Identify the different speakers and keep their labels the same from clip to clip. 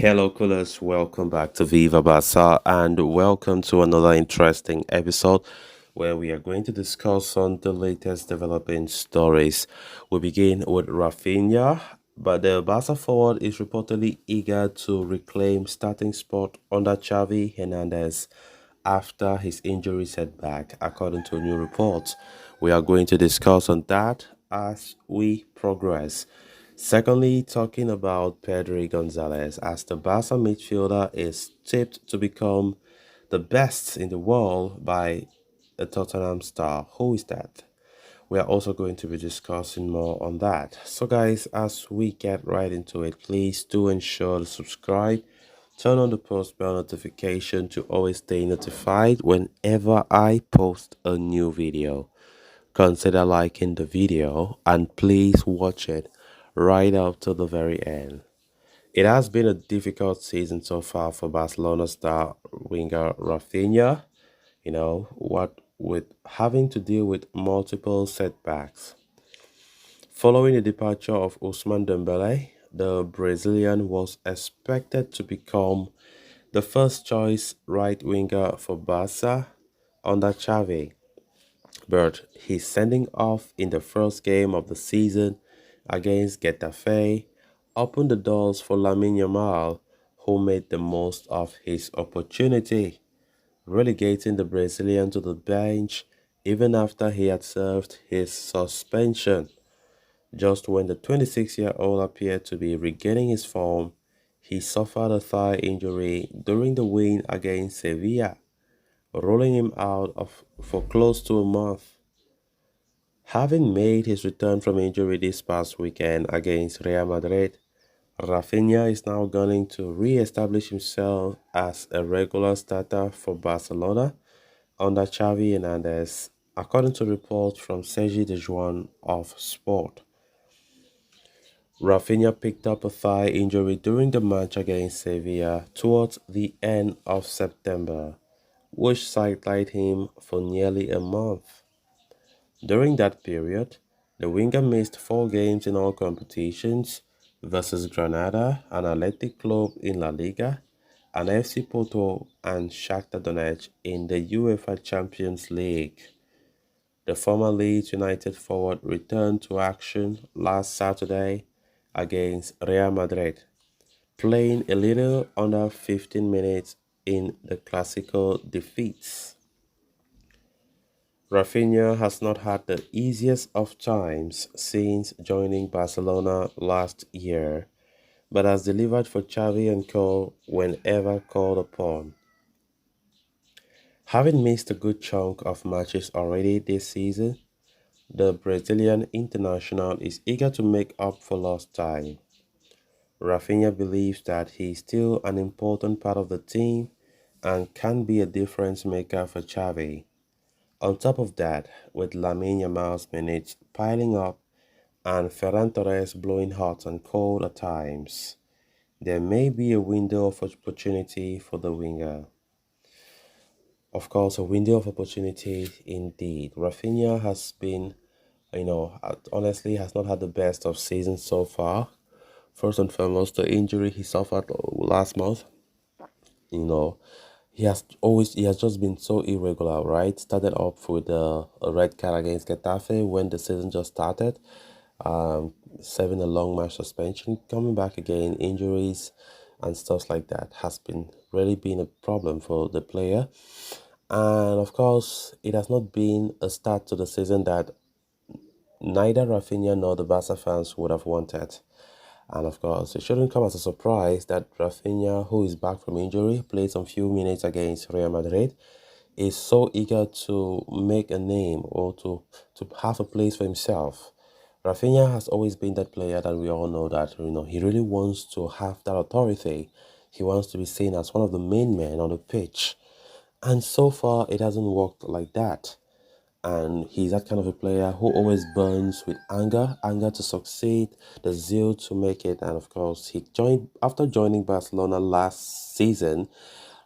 Speaker 1: Hello, coolers. Welcome back to Viva Barca and welcome to another interesting episode where we are going to discuss on the latest developing stories. We begin with Raphinha, but the Barca forward is reportedly eager to reclaim starting spot under Xavi Hernandez after his injury setback, according to new reports. We are going to discuss on that as we progress. Secondly, talking about Pedri Gonzalez, as the Barca midfielder is tipped to become the best in the world by a Tottenham star. Who is that? We are also going to be discussing more on that. So, guys, as we get right into it, please do ensure to subscribe, turn on the post bell notification to always stay notified whenever I post a new video. Consider liking the video and please watch it right up to the very end. It has been a difficult season so far for Barcelona star winger Raphinha, what with having to deal with multiple setbacks. Following the departure of Ousmane Dembele, the Brazilian was expected to become the first choice right winger for Barca under Xavi, but his sending off in the first game of the season against Getafe opened the doors for Lamine Yamal, who made the most of his opportunity, relegating the Brazilian to the bench even after he had served his suspension. Just when the 26-year-old appeared to be regaining his form, he suffered a thigh injury during the win against Sevilla, rolling him out for close to a month. Having made his return from injury this past weekend against Real Madrid, Raphinha is now gunning to re-establish himself as a regular starter for Barcelona under Xavi Hernandez, according to reports from Sergi Dejuan of Sport. Raphinha picked up a thigh injury during the match against Sevilla towards the end of September, which sidelined him for nearly a month. During that period, the winger missed 4 games in all competitions versus Granada, an Athletic club in La Liga, and FC Porto and Shakhtar Donetsk in the UEFA Champions League. The former Leeds United forward returned to action last Saturday against Real Madrid, playing a little under 15 minutes in the Clasico defeats. Raphinha has not had the easiest of times since joining Barcelona last year, but has delivered for Xavi and co whenever called upon. Having missed a good chunk of matches already this season, the Brazilian international is eager to make up for lost time. Raphinha believes that he is still an important part of the team and can be a difference maker for Xavi. On top of that, with Lamine Yamal's minutes piling up and Ferran Torres blowing hot and cold at times, there may be a window of opportunity for the winger. Of course, a window of opportunity indeed. Raphinha has been, honestly, has not had the best of seasons so far. First and foremost, the injury he suffered last month, you know, he has just been so irregular, right? Started off with a red card against Getafe when the season just started, serving a long match suspension, coming back again, injuries and stuff like that has been really been a problem for the player. And of course, it has not been a start to the season that neither Raphinha nor the Barca fans would have wanted. And of course, it shouldn't come as a surprise that Raphinha, who is back from injury, played some few minutes against Real Madrid, is so eager to make a name or to have a place for himself. Raphinha has always been that player that we all know that, he really wants to have that authority. He wants to be seen as one of the main men on the pitch. And so far, it hasn't worked like that. And he's that kind of a player who always burns with anger to succeed, the zeal to make it. And of course, he joined after joining Barcelona last season.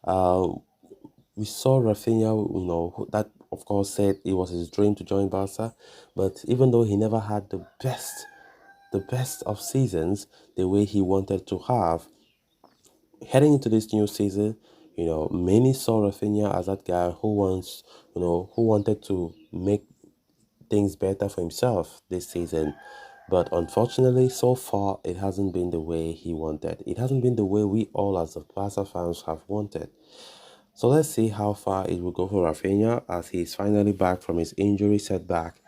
Speaker 1: Uh, we saw Raphinha, that of course said it was his dream to join Barca. But even though he never had the best of seasons, the way he wanted to have, heading into this new season, many saw Raphinha as that guy who wants, who wanted to make things better for himself this season. But unfortunately, so far, it hasn't been the way he wanted. It hasn't been the way we all as the Barca fans have wanted. So let's see how far it will go for Raphinha as he's finally back from his injury setback.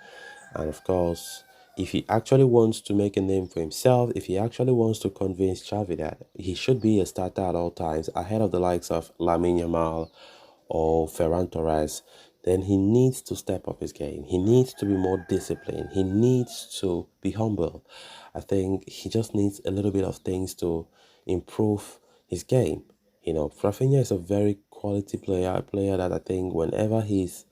Speaker 1: And of course, if he actually wants to make a name for himself, if he actually wants to convince Xavi that he should be a starter at all times ahead of the likes of Lamine Yamal or Ferran Torres, then he needs to step up his game. He needs to be more disciplined. He needs to be humble. I think he just needs a little bit of things to improve his game. Raphinha is a very quality player, a player that I think whenever he's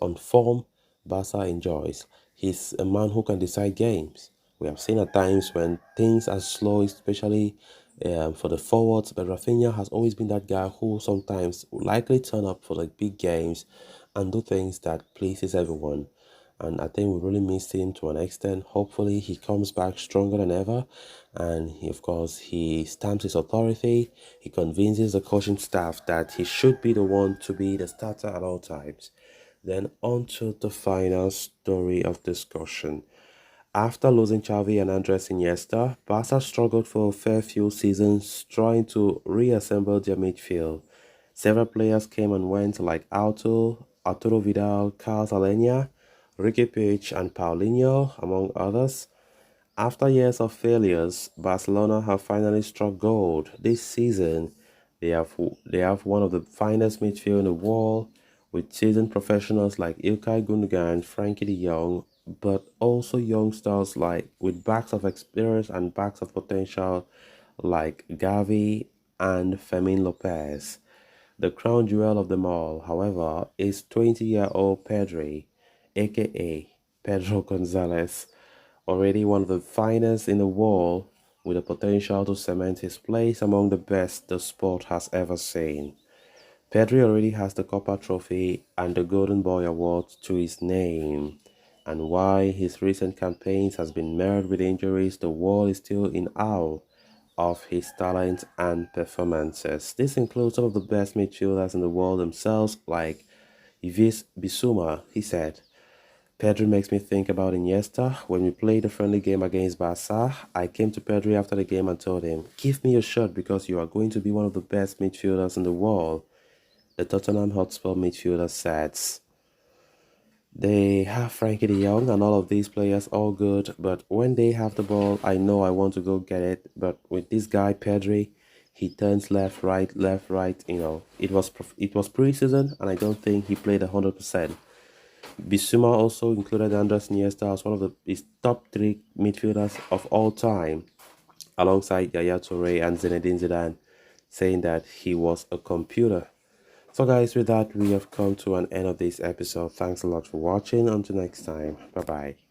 Speaker 1: on form, Barca enjoys. He's a man who can decide games. We have seen at times when things are slow, especially for the forwards, but Raphinha has always been that guy who sometimes will likely turn up for like big games and do things that pleases everyone. And I think we really missed him to an extent. Hopefully, he comes back stronger than ever, and of course, he stamps his authority. He convinces the coaching staff that he should be the one to be the starter at all times. Then on to the final story of discussion. After losing Xavi and Andres Iniesta, Barca struggled for a fair few seasons trying to reassemble their midfield. Several players came and went like Arturo Vidal, Carlos Alenia, Ricky Puig and Paulinho, among others. After years of failures, Barcelona have finally struck gold. This season, they have they have one of the finest midfield in the world, with seasoned professionals like Ilkay Gundogan, Frankie de Jong, but also young stars like with backs of experience and backs of potential like Gavi and Fermin Lopez. The crown jewel of them all, however, is 20-year-old Pedri, aka Pedro Gonzalez, already one of the finest in the world with the potential to cement his place among the best the sport has ever seen. Pedri already has the Copa Trophy and the Golden Boy Award to his name, and while his recent campaigns has been marred with injuries, the world is still in awe of his talent and performances. This includes some of the best midfielders in the world themselves, like Yves Bissouma. He said, Pedri makes me think about Iniesta. When we played a friendly game against Barca, I came to Pedri after the game and told him, give me a shot because you are going to be one of the best midfielders in the world. The Tottenham Hotspur midfielder said, they have Frankie de Jong and all of these players all good, but when they have the ball, I know I want to go get it. But with this guy Pedri, he turns left, right, left, right. It was preseason, and I don't think he played 100%. Bissouma also included Andres Iniesta as one of his top three midfielders of all time, alongside Yaya Toure and Zinedine Zidane, saying that he was a computer. So guys, with that, we have come to an end of this episode. Thanks a lot for watching. Until next time, bye bye.